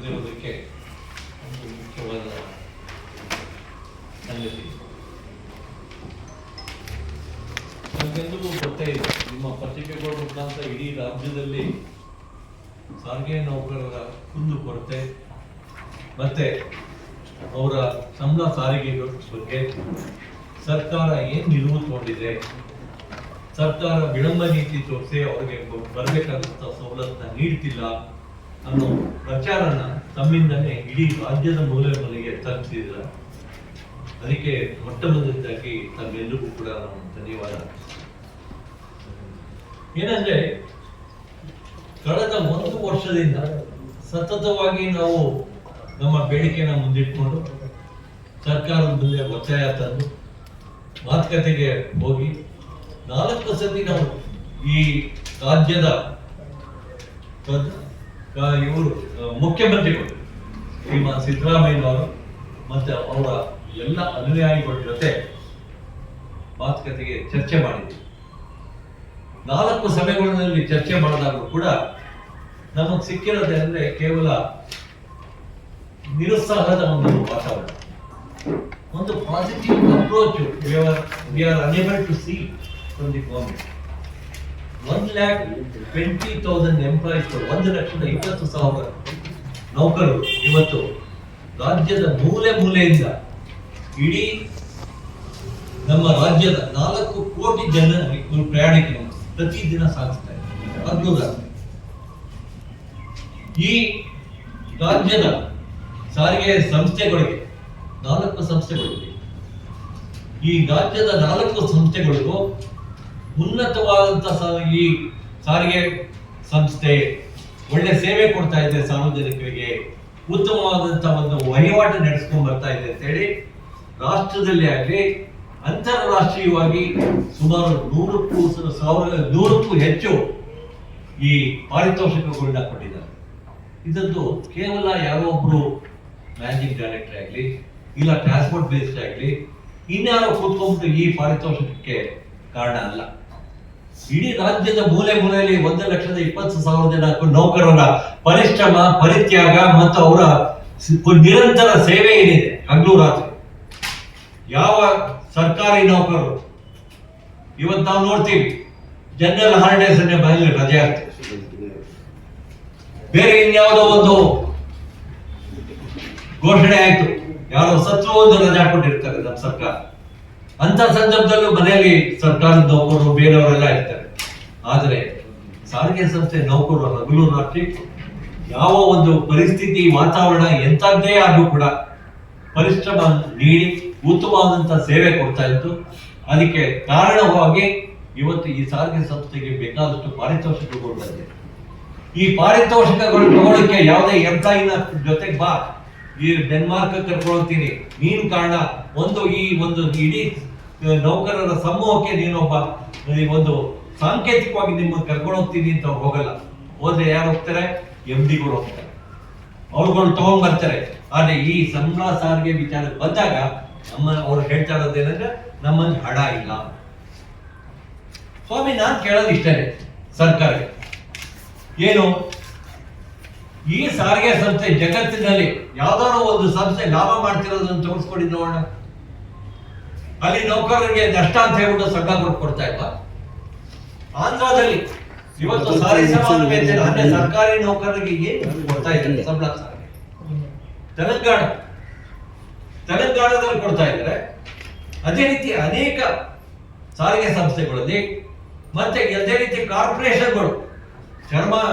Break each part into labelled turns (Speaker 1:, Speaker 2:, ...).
Speaker 1: ಬಂದಿರೋದಕ್ಕೆ ಒಂದು ಮುಖ್ಯವಾದ ಸಂಗತಿ. ನಮಗೆಂದಿಗೂ ಗೊತ್ತೇ ಇದೆ, ನಿಮ್ಮ ಪತ್ರಿಕೆಗಳ ಮುಖಾಂತರ ಇಡೀ ರಾಜ್ಯದಲ್ಲಿ ಸಾರಿಗೆ ನೌಕರರ ಕುಂದು ಕೊರತೆ ಮತ್ತೆ ಅವರ ಸಂಬಳ ಸಾರಿಗೆಗಳ ಬಗ್ಗೆ ಸರ್ಕಾರ ಏನು ನಿಲುವು ತಗೊಂಡಿದೆ, ಸರ್ಕಾರ ವಿಳಂಬ ನೀತಿ ತೋರಿಸಿ ಅವರಿಗೆ ಬರಬೇಕಾದಂಥ ಸವಲತ್ತನ್ನ ನೀಡ್ತಿಲ್ಲ ಅನ್ನೋ ಪ್ರಚಾರನ ತಮ್ಮಿಂದನೇ ಇಡೀ ರಾಜ್ಯದ ಮೂಲೆ ಮೂಲೆಗೆ ತಲುಪಿಸಿದ್ರ. ಅದಕ್ಕೆ ಮೊಟ್ಟ ಮೊದಲನೇದಾಗಿ ತಮ್ಮೆಲ್ಲರಿಗೂ ಕೂಡ ನಾವು ಧನ್ಯವಾದ. ಏನಂದ್ರೆ ಕಳೆದ 1 ವರ್ಷದಿಂದ ಸತತವಾಗಿ ನಾವು ನಮ್ಮ ಬೇಡಿಕೆನ ಮುಂದಿಟ್ಕೊಂಡು ಸರ್ಕಾರದ ಮುಂದೆ ಒತ್ತಾಯ ತಂದು ಮಾತುಕತೆಗೆ ಹೋಗಿ 4 ಸತಿ ನಾವು ಈ ರಾಜ್ಯದ ಇವರು ಮುಖ್ಯಮಂತ್ರಿಗಳು ಶ್ರೀಮಾನ್ ಸಿದ್ದರಾಮಯ್ಯನವರು ಮತ್ತೆ ಅವರ ಎಲ್ಲ ಅನುಯಾಯಿಗಳ ಜೊತೆ ಮಾತುಕತೆಗೆ ಚರ್ಚೆ ಮಾಡಿದ್ವಿ. 4 ಸಭೆಗಳಲ್ಲಿ ಚರ್ಚೆ ಮಾಡಿದಾಗಲೂ ಕೂಡ ನಮಗೆ ಸಿಕ್ಕಿರೋದೇ ಅಂದ್ರೆ ಕೇವಲ ನಿರುತ್ಸಾಹದ ಒಂದು ವಾತಾವರಣ, ಒಂದು positive approach we are unable to see from the government. 1,20,000 employees, 1,20,000 ನೌಕರರು ಇವತ್ತು ರಾಜ್ಯದ ಮೂಲೆ ಮೂಲೆಯಿಂದ ಇಡೀ ನಮ್ಮ ರಾಜ್ಯದ 4 ಕೋಟಿ ಜನ ಪ್ರಯಾಣಿಕರನ್ನು ಪ್ರತಿದಿನ ಸಾಗಿಸ್ತಾ ಇದ್ದಾರೆ. ಅದ್ಭುತ. ಈ ರಾಜ್ಯದ ಸಾರಿಗೆ ಸಂಸ್ಥೆಗಳಿಗೆ 4 ಸಂಸ್ಥೆಗಳಿವೆ. ಈ ರಾಜ್ಯದ 4 ಸಂಸ್ಥೆಗಳಿಗೂ ಉನ್ನತವಾದಂತಹ ಈ ಸಾರಿಗೆ ಸಂಸ್ಥೆ ಒಳ್ಳೆ ಸೇವೆ ಕೊಡ್ತಾ ಇದೆ, ಸಾರ್ವಜನಿಕರಿಗೆ ಉತ್ತಮವಾದಂತಹ ಒಂದು ವಹಿವಾಟು ನಡೆಸ್ಕೊಂಡು ಬರ್ತಾ ಇದೆ ಅಂತ ಹೇಳಿ ರಾಷ್ಟ್ರದಲ್ಲಿ ಆಗಲಿ ಅಂತಾರಾಷ್ಟ್ರೀಯವಾಗಿ ಸುಮಾರು 100ಕ್ಕೂ ಹೆಚ್ಚು ಈ ಪಾರಿತೋಷಕಗಳನ್ನ ಕೊಟ್ಟಿದ್ದಾರೆ. ಇದನ್ನು ಕೇವಲ ಯಾರೋ ಒಬ್ರು ಮ್ಯಾನೇಜಿಂಗ್ ಡೈರೆಕ್ಟರ್ ಆಗಲಿ ಇಲ್ಲ ಟ್ರಾನ್ಸ್ಪೋರ್ಟ್ ಬೇಸ್ಡ್ ಆಗಲಿ ಇನ್ಯಾರೋ ಕೂತ್ಕೊಂಡ್ಬಿಟ್ಟು ಈ ಪಾರಿತೋಷಕಕ್ಕೆ ಕಾರಣ ಅಲ್ಲ. ಇಡೀ ರಾಜ್ಯದ ಮೂಲೆ ಮೂಲೆಯಲ್ಲಿ 1,20,000 ಜನ ನೌಕರರ ಪರಿಶ್ರಮ, ಪರಿತ್ಯಾಗ ಮತ್ತು ಅವರ ನಿರಂತರ ಸೇವೆ ಏನಿದೆ ಹಗಲು ರಾತ್ರಿ. ಯಾವ ಸರ್ಕಾರಿ ನೌಕರರು ಇವತ್ತು ನಾವು ನೋಡ್ತೀವಿ ಜನರಲ್ ಹಾಲಿಡೇಸ್ ಮನೇಲಿ ರಜೆ ಆಗ್ತದೆ, ಬೇರೆ ಇನ್ಯಾವುದೋ ಒಂದು ಘೋಷಣೆ ಆಯ್ತು, ಯಾರೋ ಸತ್ವ ಒಂದು ರಜಾ ಕೊಟ್ಟಿರ್ತಾರೆ ನಮ್ಮ ಸರ್ಕಾರ. ಅಂತ ಸಂದರ್ಭದಲ್ಲೂ ಮನೆಯಲ್ಲಿ ಸರ್ಕಾರದ ನೌಕರರು ಬೇರೆಯವರೆಲ್ಲ ಇರ್ತಾರೆ. ಆದರೆ ಸಾರಿಗೆ ಸಂಸ್ಥೆ ನೌಕರರು ಹಗಲು ರಾತ್ರಿ ಯಾವ ಒಂದು ಪರಿಸ್ಥಿತಿ ವಾತಾವರಣ ಎಂಥದ್ದೇ ಆದ್ರೂ ಕೂಡ ಪರಿಶ್ರಮ ನೀಡಿ ಉತ್ತಮವಾದಂತಹ ಸೇವೆ ಕೊಡ್ತಾ ಇತ್ತು. ಅದಕ್ಕೆ ಕಾರಣವಾಗಿ ಇವತ್ತು ಈ ಸಾರಿಗೆ ಸಂಸ್ಥೆಗೆ ಬೇಕಾದಷ್ಟು ಪಾರಿತೋಷಕಗಳು ಬಂದಿದೆ. ಈ ಪಾರಿತೋಷಕಗಳು ತಗೊಳ್ಳಕ್ಕೆ ಯಾವುದೇ ಎಂಪ್ಲಾಯಿನ ಜೊತೆಗೆ ಬಾ, ಈ ಡೆನ್ಮಾರ್ಕ್ ಕರ್ಕೊಳ್ತೀನಿ, ನೀನ್ ಕಾರಣ ಈ ಒಂದು ಇಡೀ ನೌಕರರ ಸಮೂಹಕ್ಕೆ ನೀನೊಬ್ಬ ಒಂದು ಸಾಂಕೇತಿಕವಾಗಿ ನಿಮ್ಮನ್ನು ಕರ್ಕೊಂಡು ಹೋಗ್ತೀನಿ ಅಂತ ಅವ್ರು ಹೋಗಲ್ಲ. ಹೋದ್ರೆ ಯಾರು ಹೋಗ್ತಾರೆ? MDಗಳು ಹೋಗ್ತಾರೆ, ಅವ್ರುಗಳು ತಗೊಂಡ್ ಬರ್ತಾರೆ. ಆದ್ರೆ ಈ ಸಂಬಳ ಸಾರಿಗೆ ವಿಚಾರಕ್ಕೆ ಬಂದಾಗ ಅವ್ರು ಹೇಳ್ತಾ ಇರೋದೇನಂದ್ರೆ ನಮ್ಮಲ್ಲಿ ಹಣ ಇಲ್ಲ. ಸ್ವಾಮಿ, ನಾನ್ ಕೇಳೋದು ಇಷ್ಟೇ ಸರ್ಕಾರಕ್ಕೆ, ಏನು ಈ ಸಾರಿಗೆ ಸಂಸ್ಥೆ ಜಗತ್ತಿನಲ್ಲಿ ಯಾವ್ದಾದ್ರು ಒಂದು ಸಂಸ್ಥೆ ಲಾಭ ಮಾಡ್ತಿರೋದನ್ನು ತೋರಿಸ್ಕೊಡಿ ನೋಡೋಣ. ಅಲ್ಲಿ ನೌಕರರಿಗೆ ನಷ್ಟ ಅಂತ ಹೇಳ್ಬಿಟ್ಟು ಸಂಘ ಕೊಡ್ತಾ ಇಲ್ಲ. ಆಂಧ್ರದಲ್ಲಿ ಇವತ್ತು ಸಾರಿಗೆ ಸಮಾನ ವೇತನ ಅಂದ್ರೆ ಸರ್ಕಾರಿ ನೌಕರರಿಗೆ ಏನು ಕೊಡ್ತಾ ಇದ್ದಾರೆ ಸಂಬಳ ಸಾರಿಗೆ. ತೆಲಂಗಾಣದಲ್ಲಿ ಕೊಡ್ತಾ ಇದ್ದಾರೆ. ಅದೇ ರೀತಿ ಅನೇಕ ಸಾರಿಗೆ ಸಂಸ್ಥೆಗಳಲ್ಲಿ ಮತ್ತೆ ಅದೇ ರೀತಿ ಕಾರ್ಪೊರೇಷನ್ಗಳು,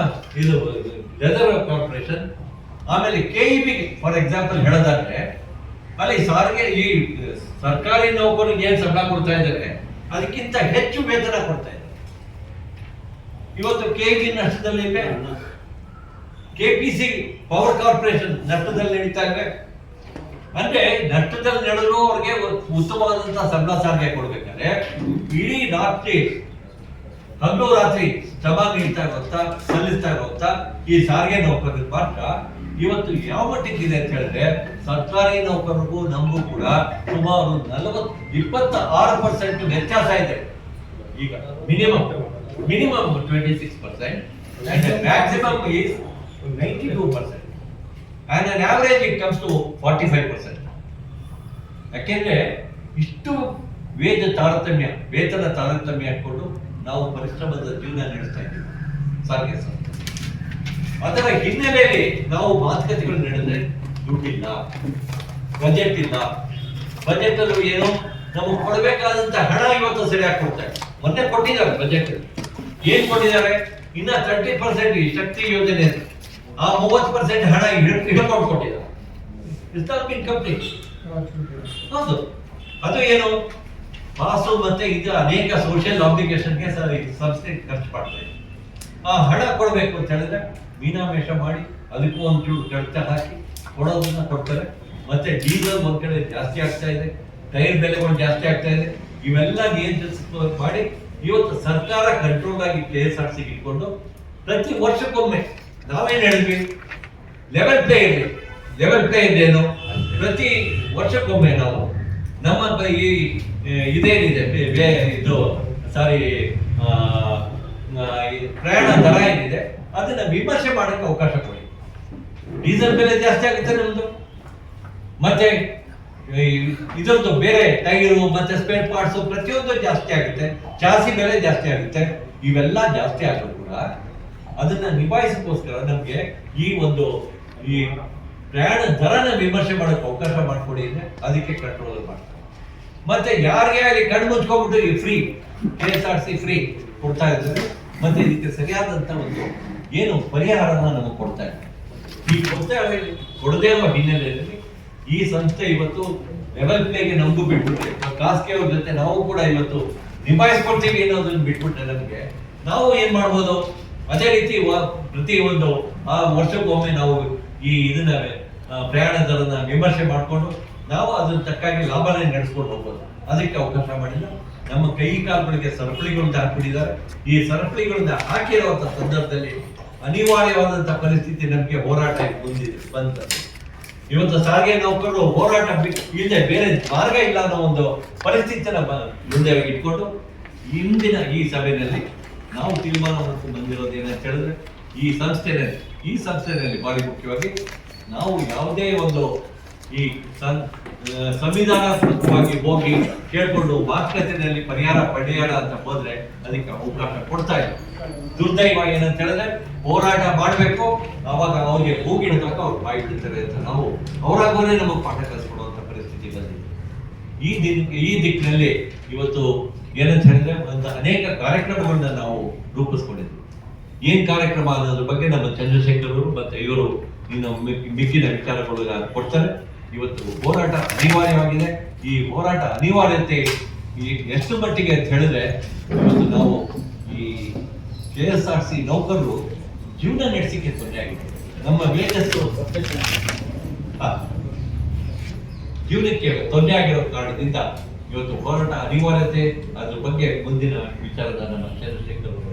Speaker 1: ಲೆದರ್ ಕಾರ್ಪೊರೇಷನ್, ಆಮೇಲೆ KEB ಫಾರ್ ಎಕ್ಸಾಂಪಲ್ ಹೇಳೋದಾದ್ರೆ ಅಲ್ಲಿ ಸಾರಿಗೆ ಈ ಸರ್ಕಾರಿ ನೌಕರಿಗೆ ಏನ್ ಸಂಬಳ ಕೊಡ್ತಾ ಇದ್ದಾರೆ ಅದಕ್ಕಿಂತ ಹೆಚ್ಚು ವೇತನ ಕೊಡ್ತಾ ಇದ್ದಾರೆ. ಇವತ್ತು KEB ನಷ್ಟದಲ್ಲಿವೆ, KPC ಪವರ್ ಕಾರ್ಪೊರೇಷನ್ ನಷ್ಟದಲ್ಲಿ ನಡೀತಾ ಇದೆ. ಅಂದ್ರೆ ನಷ್ಟದಲ್ಲಿ ನಡೆದ್ರು ಅವ್ರಿಗೆ ಉತ್ತಮವಾದಂತಹ ಸಂಬಳ ಸಾರಿಗೆ ಕೊಡ್ಬೇಕಾದ್ರೆ ಇಡೀ ರಾತ್ರಿ ಹಗಲು ರಾತ್ರಿ ಶ್ರಮ ನೀಡ್ತಾ ಇರುತ್ತಾ ಸಲ್ಲಿಸ್ತಾ ಇರುತ್ತಾ ಈ ಸಾರಿಗೆ ನೌಕರರಿಗೆ ಮಾತ್ರ ಇವತ್ತು ಯಾವ ಮಟ್ಟಿಗಿದೆ ಅಂತ ಹೇಳಿದ್ರೆ ಸರ್ಕಾರಿ ನೌಕರರಿಗೂ ನಮಗೂ ಕೂಡ ಸುಮಾರು 26% ವ್ಯತ್ಯಾಸ ಇದೆ. ಈಗ minimum 26% and the maximum is 92%. And on average it comes to 45%. ಯಾಕೆಂದ್ರೆ ಇಷ್ಟು ವೇತನ ತಾರತಮ್ಯ ಹಾಕೊಂಡು ನಾವು ಪರಿಶ್ರಮದ ಜೀವನ ನಡೆಸ್ತಾ ಇದ್ದೀವಿ ಸಾರಿಗೆ ಸಂಸ್ಥೆ. ಅದರ ಹಿನ್ನೆಲೆಯಲ್ಲಿ ನಾವು ಮಾತುಕತೆಗಳು ನಡೆದ್ರೆ ದುಡ್ಡಿಲ್ಲ, ಬಜೆಟ್ ಇಲ್ಲ. ಬಜೆಟ್ ಅಲ್ಲೂ ಏನು ನಮಗೆ ಕೊಡಬೇಕಾದಂತ ಹಣ ಇವತ್ತು ಸರಿಯಾಗಿ ಕೊಡ್ತಾರೆ. ಮೊನ್ನೆ ಕೊಟ್ಟಿದ್ದಾರೆ ಬಜೆಟ್. ಏನ್ ಕೊಟ್ಟಿದ್ದಾರೆ? ಇನ್ನ 30% ಈ ಶಕ್ತಿ ಯೋಜನೆ, ಆ 30% ಹಣ ಹಿಡ್ಕೊಂಡು ಕೊಟ್ಟಿದ್ದಾರೆ. It's not been complete. ಹೌದು, ಅದು ಏನು ಪಾಸು ಮತ್ತೆ ಇದು ಅನೇಕ ಸೋಷಿಯಲ್ ಆಬ್ಲಿಗೇಷನ್ಗೆ ಸಂಸ್ಥೆ ಖರ್ಚು ಮಾಡ್ತಾ ಇದೆ. ಆ ಹಣ ಕೊಡಬೇಕು ಅಂತ ಹೇಳಿದ್ರೆ ಮೀನಾಮೇಷ ಮಾಡಿ ಅದಕ್ಕೂ ಒಂಚೂರು ಕಡಿತ ಹಾಕಿ ಕೊಡೋದನ್ನ ಕೊಡ್ತಾರೆ. ಮತ್ತೆ ಡೀಸೆಲ್ ಒಂದ್ ಕಡೆ ಜಾಸ್ತಿ ಆಗ್ತಾ ಇದೆ, ಟೈರ್ ಬೆಲೆಗಳು ಜಾಸ್ತಿ ಆಗ್ತಾ ಇದೆ. ಇವೆಲ್ಲ ನಿಯಂತ್ರಿಸ ಮಾಡಿ ಇವತ್ತು ಸರ್ಕಾರ ಕಂಟ್ರೋಲ್ ಆಗಿ KSRTC ಇಟ್ಕೊಂಡು ಪ್ರತಿ ವರ್ಷಕ್ಕೊಮ್ಮೆ ನಾವೇನ್ ಹೇಳಿದ್ವಿ, ಲೆವೆಲ್ ಪ್ಲೇ ಇರಲಿ. ಲೆವೆಲ್ ಪ್ಲೇ ಇದೇನು, ಪ್ರತಿ ವರ್ಷಕ್ಕೊಮ್ಮೆ ನಾವು ನಮ್ಮ ಈ ಇದೇನಿದೆ ಇದು ಸಾರಿ ಪ್ರಯಾಣ ದರ ಏನಿದೆ ಅದನ್ನ ವಿಮರ್ಶೆ ಮಾಡಕ್ಕೆ ಅವಕಾಶ ಕೊಡಿ. ಡೀಸೆಲ್ ಬೆಲೆ ಜಾಸ್ತಿ ಆಗುತ್ತೆ ನಮ್ದು, ಮತ್ತೆ ಇದೊಂದು ಬೇರೆ ಟೈರು ಮತ್ತೆ ಸ್ಪೇರ್ ಪಾರ್ಟ್ಸ್ ಪ್ರತಿಯೊಂದು ಜಾಸ್ತಿ ಆಗುತ್ತೆ, ಚಾಸಿ ಬೆಲೆ ಜಾಸ್ತಿ ಆಗುತ್ತೆ. ಇವೆಲ್ಲ ಜಾಸ್ತಿ ಆದ್ರೂ ಕೂಡ ಅದನ್ನ ನಿಭಾಯಿಸಕ್ಕೋಸ್ಕರ ನಮ್ಗೆ ಈ ಪ್ರಯಾಣ ದರನ ವಿಮರ್ಶೆ ಮಾಡಕ್ಕೆ ಅವಕಾಶ ಮಾಡ್ಕೊಡಿ ಅಂದ್ರೆ ಅದಕ್ಕೆ ಕಂಟ್ರೋಲ್ ಮಾಡ್ತಾರೆ. ಮತ್ತೆ ಯಾರಿಗೆ ಅಲ್ಲಿ ಕಣ್ಣು ಮುಚ್ಕೊಂಡ್ಬಿಟ್ಟು ಫ್ರೀ KSRTC ಫ್ರೀ ಕೊಡ್ತಾ ಇದ್ದಾರೆ. ಮತ್ತೆ ಇದಕ್ಕೆ ಸರಿಯಾದಂತ ಒಂದು ಏನು ಪರಿಹಾರನ ನಮಗೆ ಕೊಡ್ತಾ ಇದ್ದಾರೆ. ಈ ಕೊಡದೇ ಇರುವ ಹಿನ್ನೆಲೆಯಲ್ಲಿ ಈ ಸಂಸ್ಥೆ ಇವತ್ತು ಲೆವೆಲ್ ಪ್ಲೇಗೆ ನಮಗೂ ಬಿಟ್ಬಿಟ್ರೆ, ಖಾಸಗಿ ಅವ್ರ ಜೊತೆ ನಾವು ಕೂಡ ಇವತ್ತು ನಿಭಾಯಿಸ್ಕೊಡ್ತೀವಿ ಅನ್ನೋದನ್ನ ಬಿಟ್ಬಿಟ್ರೆ ನಮಗೆ ನಾವು ಏನ್ ಮಾಡ್ಬೋದು, ಅದೇ ರೀತಿ ಪ್ರತಿ ಒಂದು ಆ ವರ್ಷಕ್ಕೊಮ್ಮೆ ನಾವು ಇದನ್ನ ಪ್ರಯಾಣ ದರನ ವಿಮರ್ಶೆ ಮಾಡಿಕೊಂಡು ನಾವು ಅದನ್ನ ತಕ್ಕಾಗಿ ಲಾಭನೇ ನಡೆಸ್ಕೊಂಡು ಹೋಗ್ಬೋದು. ಅದಕ್ಕೆ ಅವಕಾಶ ಮಾಡಿಲ್ಲ. ನಮ್ಮ ಕೈ ಕಾಲುಗಳಿಗೆ ಸರಪಳಿಗಳನ್ನ ಹಾಕ್ಬಿಟ್ಟಿದ್ದಾರೆ. ಈ ಸರಪಳಿಗಳನ್ನ ಹಾಕಿರುವಂತ ಸಂದರ್ಭದಲ್ಲಿ ಅನಿವಾರ್ಯವಾದಂತ ಪರಿಸ್ಥಿತಿ ನಮಗೆ ಹೋರಾಟ ಬಂತದ್ದು. ಇವತ್ತು ಸಾರಿಗೆ ನೌಕರರು ಹೋರಾಟ ಇಲ್ಲದೆ ಬೇರೆ ಮಾರ್ಗ ಇಲ್ಲ ಅನ್ನೋ ಒಂದು ಪರಿಸ್ಥಿತಿನ ಮುಂದೆ ಇಟ್ಕೊಂಡು ಇಂದಿನ ಈ ಸಭೆಯಲ್ಲಿ ನಾವು ತೀರ್ಮಾನ ಬಂದಿರೋದು ಏನಂತ ಹೇಳಿದ್ರೆ, ಈ ಸಂಸ್ಥೆಯಲ್ಲಿ ಭಾರಿ ಮುಖ್ಯವಾಗಿ ನಾವು ಯಾವುದೇ ಒಂದು ಈ ಸಂವಿಧಾನಾತ್ಮಕವಾಗಿ ಹೋಗಿ ಕೇಳ್ಕೊಂಡು ಮಾತುಕತೆಯಲ್ಲಿ ಪರಿಹಾರ ಅಂತ ಹೋದ್ರೆ ಅದಕ್ಕೆ ಅವಕಾಶ ಕೊಡ್ತಾ ಇಲ್ಲ. ದುರ್ದೈವ ಏನಂತ ಹೇಳಿದ್ರೆ ಹೋರಾಟ ಮಾಡಬೇಕು, ಅವಾಗ ಅವ್ರಿಗೆ ಕೂಗಿಡಬೇಕು, ಅವ್ರು ಬಾಯಿ ಬಿಡ್ತಾರೆ ಅಂತ ನಾವು ಅವರಾಗೋನೇ ನಮಗೆ ಪಾಠ ಕಲಿಸ್ಕೊಡುವಂತ ಪರಿಸ್ಥಿತಿ ಬಂದಿದೆ. ಈ ದಿಕ್ಕಿನಲ್ಲಿ ಇವತ್ತು ಏನಂತ ಹೇಳಿದ್ರೆ ಒಂದು ಅನೇಕ ಕಾರ್ಯಕ್ರಮಗಳನ್ನ ನಾವು ರೂಪಿಸ್ಕೊಂಡಿದ್ವಿ. ಏನ್ ಕಾರ್ಯಕ್ರಮ ಅನ್ನೋದ್ರ ಬಗ್ಗೆ ನಮ್ಮ ಚಂದ್ರಶೇಖರ್ ಅವರು ಮತ್ತೆ ಇವರು ಇನ್ನು ಮಿಕ್ಕಿದ ವಿಚಾರಗಳು ಕೊಡ್ತಾರೆ. ಇವತ್ತು ಹೋರಾಟ ಅನಿವಾರ್ಯವಾಗಿದೆ. ಈ ಹೋರಾಟ ಅನಿವಾರ್ಯತೆ ಎಷ್ಟು ಮಟ್ಟಿಗೆ ಅಂತ ಹೇಳಿದ್ರೆ ಇವತ್ತು ನಾವು ಈ KSRTC ನೌಕರರು ಜೀವನ ನಡೆಸಿಕೆ ತೊಂದರೆ ಆಗಿದೆ. ನಮ್ಮ ವೇತಸ್ಸು ಜೀವನಕ್ಕೆ ತೊಂದರೆ ಆಗಿರೋ ಕಾರಣದಿಂದ ಇವತ್ತು ಹೋರಾಟ ಅನಿವಾರ್ಯತೆ, ಅದ್ರ ಬಗ್ಗೆ ಮುಂದಿನ ವಿಚಾರದ ನಮ್ಮ ಚಂದ್ರಶೇಖರ್ ಅವರು